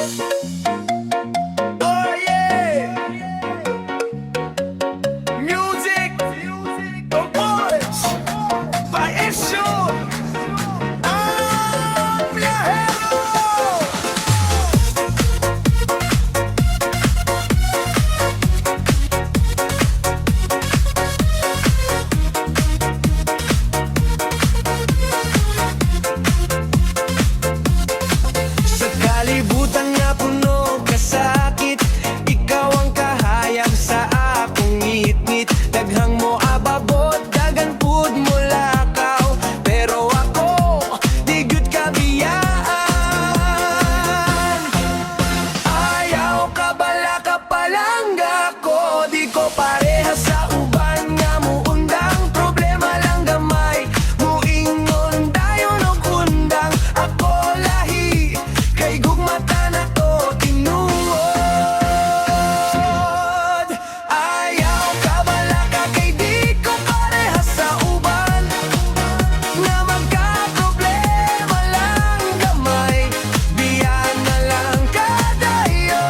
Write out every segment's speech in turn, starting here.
Oh yeah! Music, the boys, by issue. I'm your hero. Sa kalibutan nga puno kasakit, ikaw ang kahayag sa akong ngit-ngit. Daghang mo ababot, dagan pud mo lakaw, pero ako di gyud kabiyaan. Ayaw ka bala ka palangga ko, di ko pareha sa uban nga muundang. Problema lang gamay, muingon dayon og undang. Ako lahi kay gugmata na to tinuod. Ayaw ka bala ka kay di ko pareha sa uban nga magka-problema lang gamay. Biyan na lang kadayon.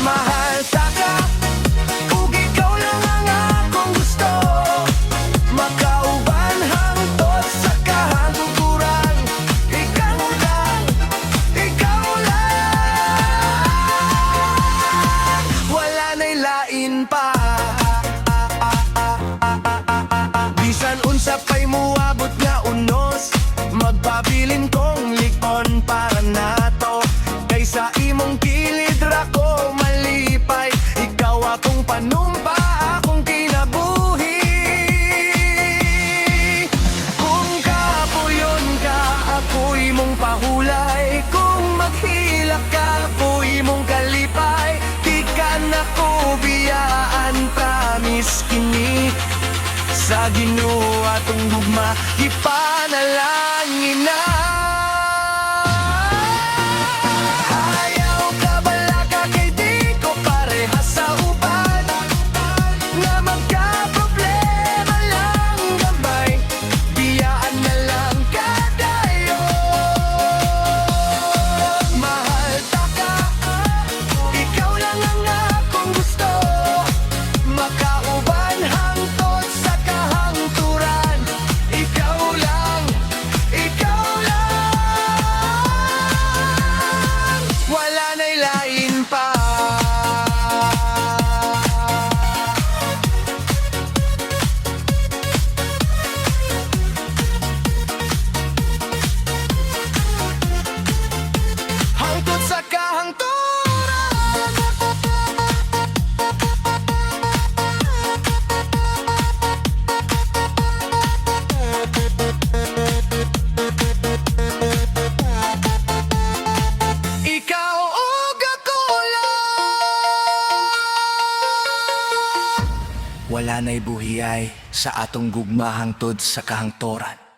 Mahal ta ka, ug ikaw lang ang akong gusto. Makauban hangtod sa kahangturan. Ikaw lang, ikaw lang. Wala na'y lain pa. Bisan unsa pa'y muabot nga unos, magpabilin kong likon para nato. Kaysa imong kilid ra ko malipay, ikaw akong panumpa, akong kinabuhi. Kung kapuyon ka, ako'y mong pahulay. Kung maghilak ka, ako'y mong kalipay. Di ka na ko biyaan, promise kini. Sa Ginoo atong gugma, ipanalangin na. Ayaw ka bala ka kay di ko pareha sa uban nga magka-problema lang gamay. Biyaan na lang kadayon. Mahal ta ka, ikaw lang ang akong gusto. Makauban hangtod sa kahangturan. Ikaw lang, ikaw lang. Wala na'y lain pa. Hangtod sa kahangturan. Ikaw ug ako lang. Wala na'y buhiyay sa atong gugma hangtod sa kahangturan.